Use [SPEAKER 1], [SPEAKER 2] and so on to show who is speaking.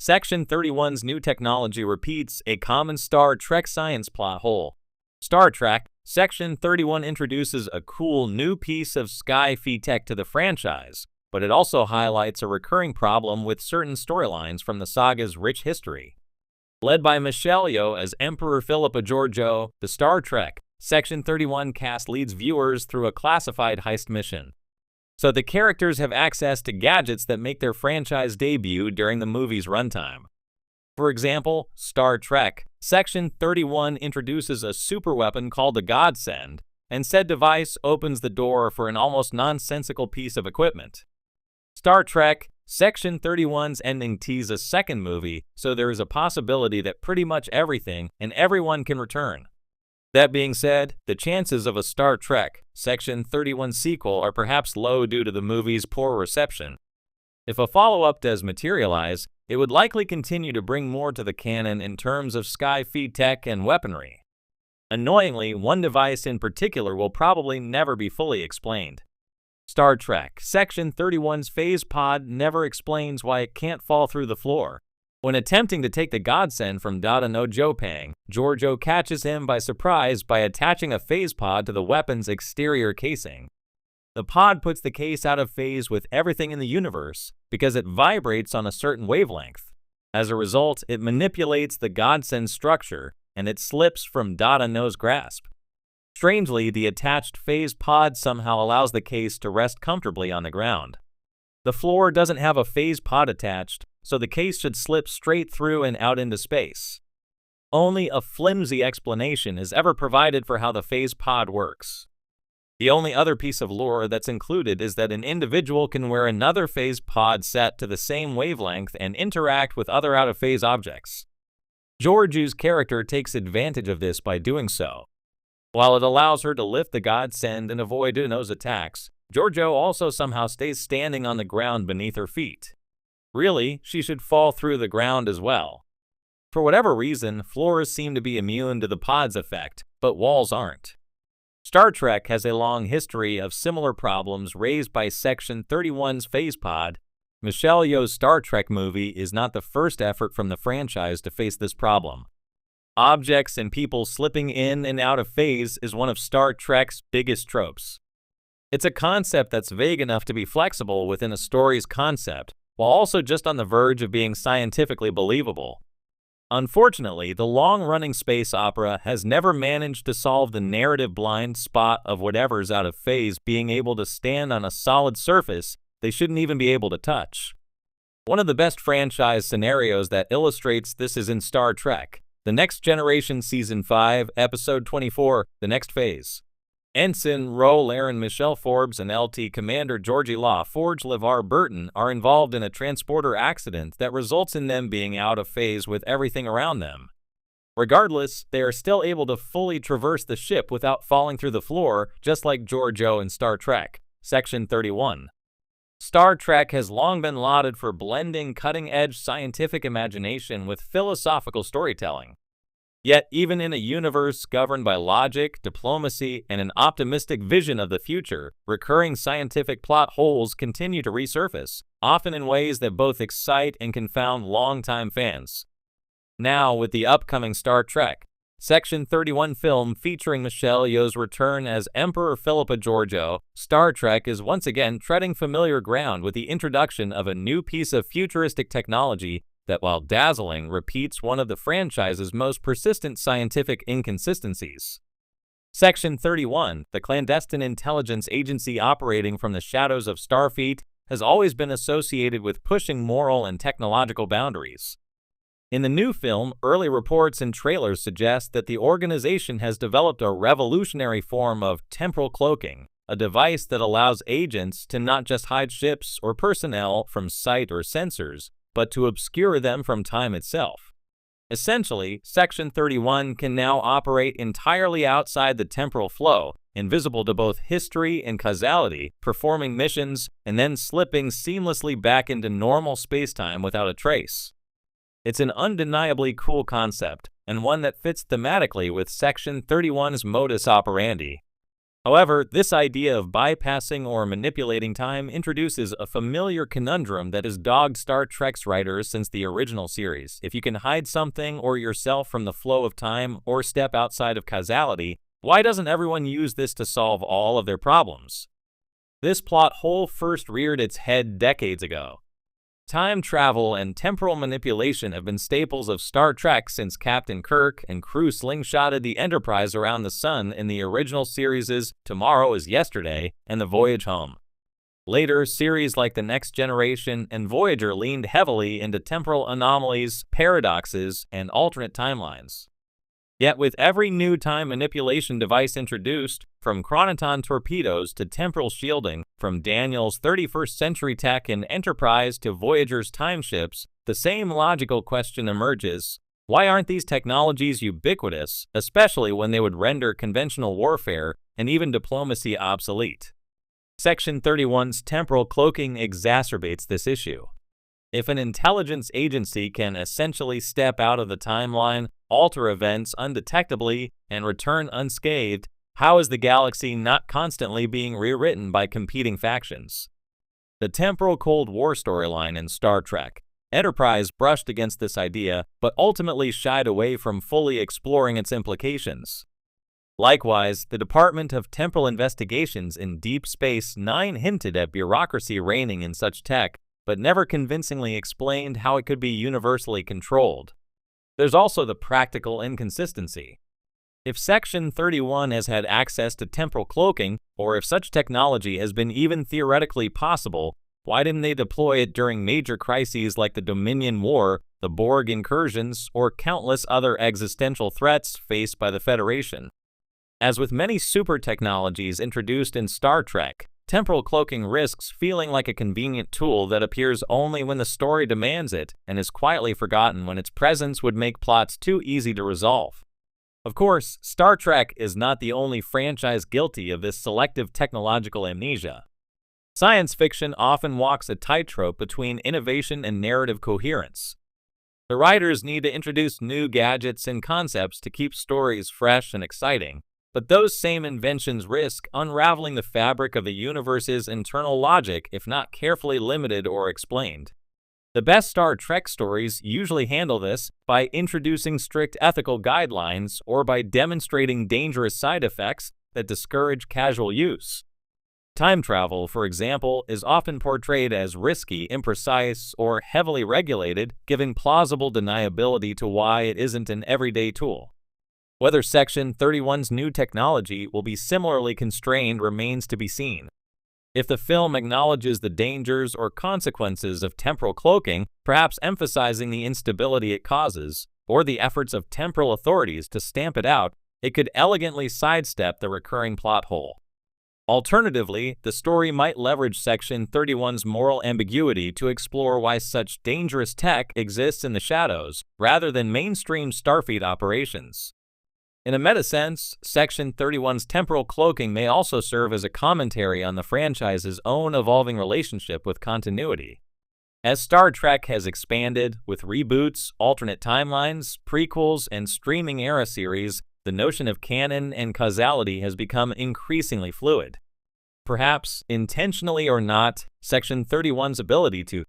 [SPEAKER 1] Section 31's new technology repeats a common Star Trek science plot hole. Star Trek, Section 31 introduces a cool new piece of sci-fi tech to the franchise, but it also highlights a recurring problem with certain storylines from the saga's rich history. Led by Michelle Yeoh as Emperor Philippa Georgiou, the Star Trek Section 31 cast leads viewers through a classified heist mission. So the characters have access to gadgets that make their franchise debut during the movie's runtime. For example, Star Trek Section 31 introduces a superweapon called the Godsend, and said device opens the door for an almost nonsensical piece of equipment. Star Trek Section 31's ending teases a second movie, so there is a possibility that pretty much everything and everyone can return. That being said, the chances of a Star Trek Section 31 sequel are perhaps low due to the movie's poor reception. If a follow-up does materialize, it would likely continue to bring more to the canon in terms of sci-fi tech and weaponry. Annoyingly, one device in particular will probably never be fully explained. Star Trek Section 31's phase pod never explains why it can't fall through the floor. When attempting to take the Godsend from Data no Jopang, Georgiou catches him by surprise by attaching a phase pod to the weapon's exterior casing. The pod puts the case out of phase with everything in the universe because it vibrates on a certain wavelength. As a result, it manipulates the Godsend structure and it slips from Data no's grasp. Strangely, the attached phase pod somehow allows the case to rest comfortably on the ground. The floor doesn't have a phase pod attached, so the case should slip straight through and out into space. Only a flimsy explanation is ever provided for how the phase pod works. The only other piece of lore that's included is that an individual can wear another phase pod set to the same wavelength and interact with other out-of-phase objects. Georgiou's character takes advantage of this by doing so. While it allows her to lift the Godsend and avoid Dano's attacks, Georgiou also somehow stays standing on the ground beneath her feet. Really, she should fall through the ground as well. For whatever reason, floors seem to be immune to the pod's effect, but walls aren't. Star Trek has a long history of similar problems raised by Section 31's phase pod. Michelle Yeoh's Star Trek movie is not the first effort from the franchise to face this problem. Objects and people slipping in and out of phase is one of Star Trek's biggest tropes. It's a concept that's vague enough to be flexible within a story's concept, while also just on the verge of being scientifically believable. Unfortunately, the long-running space opera has never managed to solve the narrative blind spot of whatever's out of phase being able to stand on a solid surface they shouldn't even be able to touch. One of the best franchise scenarios that illustrates this is in Star Trek The Next Generation Season 5, Episode 24, The Next Phase. Ensign Ro Laren Michelle Forbes and LT Commander Georgie La Forge LeVar Burton are involved in a transporter accident that results in them being out of phase with everything around them. Regardless, they are still able to fully traverse the ship without falling through the floor, just like Georgiou in Star Trek Section 31. Star Trek has long been lauded for blending cutting-edge scientific imagination with philosophical storytelling. Yet, even in a universe governed by logic, diplomacy, and an optimistic vision of the future, recurring scientific plot holes continue to resurface, often in ways that both excite and confound longtime fans. Now, with the upcoming Star Trek Section 31 film featuring Michelle Yeoh's return as Emperor Philippa Georgiou, Star Trek is once again treading familiar ground with the introduction of a new piece of futuristic technology that, while dazzling, repeats one of the franchise's most persistent scientific inconsistencies. Section 31, the clandestine intelligence agency operating from the shadows of Starfleet, has always been associated with pushing moral and technological boundaries. In the new film, early reports and trailers suggest that the organization has developed a revolutionary form of temporal cloaking, a device that allows agents to not just hide ships or personnel from sight or sensors, but to obscure them from time itself. Essentially, Section 31 can now operate entirely outside the temporal flow, invisible to both history and causality, performing missions and then slipping seamlessly back into normal spacetime without a trace. It's an undeniably cool concept, and one that fits thematically with Section 31's modus operandi. However, this idea of bypassing or manipulating time introduces a familiar conundrum that has dogged Star Trek's writers since the original series. If you can hide something or yourself from the flow of time or step outside of causality, why doesn't everyone use this to solve all of their problems? This plot hole first reared its head decades ago. Time travel and temporal manipulation have been staples of Star Trek since Captain Kirk and crew slingshotted the Enterprise around the sun in the original series' Tomorrow is Yesterday and The Voyage Home. Later, series like The Next Generation and Voyager leaned heavily into temporal anomalies, paradoxes, and alternate timelines. Yet with every new time manipulation device introduced, from chronoton torpedoes to temporal shielding, from Daniel's 31st century tech in Enterprise to Voyager's time ships, the same logical question emerges: why aren't these technologies ubiquitous, especially when they would render conventional warfare and even diplomacy obsolete? Section 31's temporal cloaking exacerbates this issue. If an intelligence agency can essentially step out of the timeline, alter events undetectably, and return unscathed, how is the galaxy not constantly being rewritten by competing factions? The temporal Cold War storyline in Star Trek. Enterprise brushed against this idea, but ultimately shied away from fully exploring its implications. Likewise, the Department of Temporal Investigations in Deep Space Nine hinted at bureaucracy reigning in such tech, but never convincingly explained how it could be universally controlled. There's also the practical inconsistency. If Section 31 has had access to temporal cloaking, or if such technology has been even theoretically possible, why didn't they deploy it during major crises like the Dominion War, the Borg incursions, or countless other existential threats faced by the Federation? As with many super technologies introduced in Star Trek, temporal cloaking risks feeling like a convenient tool that appears only when the story demands it and is quietly forgotten when its presence would make plots too easy to resolve. Of course, Star Trek is not the only franchise guilty of this selective technological amnesia. Science fiction often walks a tightrope between innovation and narrative coherence. The writers need to introduce new gadgets and concepts to keep stories fresh and exciting, but those same inventions risk unraveling the fabric of the universe's internal logic if not carefully limited or explained. The best Star Trek stories usually handle this by introducing strict ethical guidelines or by demonstrating dangerous side effects that discourage casual use. Time travel, for example, is often portrayed as risky, imprecise, or heavily regulated, giving plausible deniability to why it isn't an everyday tool. Whether Section 31's new technology will be similarly constrained remains to be seen. If the film acknowledges the dangers or consequences of temporal cloaking, perhaps emphasizing the instability it causes, or the efforts of temporal authorities to stamp it out, it could elegantly sidestep the recurring plot hole. Alternatively, the story might leverage Section 31's moral ambiguity to explore why such dangerous tech exists in the shadows, rather than mainstream Starfleet operations. In a meta-sense, Section 31's temporal cloaking may also serve as a commentary on the franchise's own evolving relationship with continuity. As Star Trek has expanded, with reboots, alternate timelines, prequels, and streaming-era series, the notion of canon and causality has become increasingly fluid. Perhaps, intentionally or not, Section 31's ability to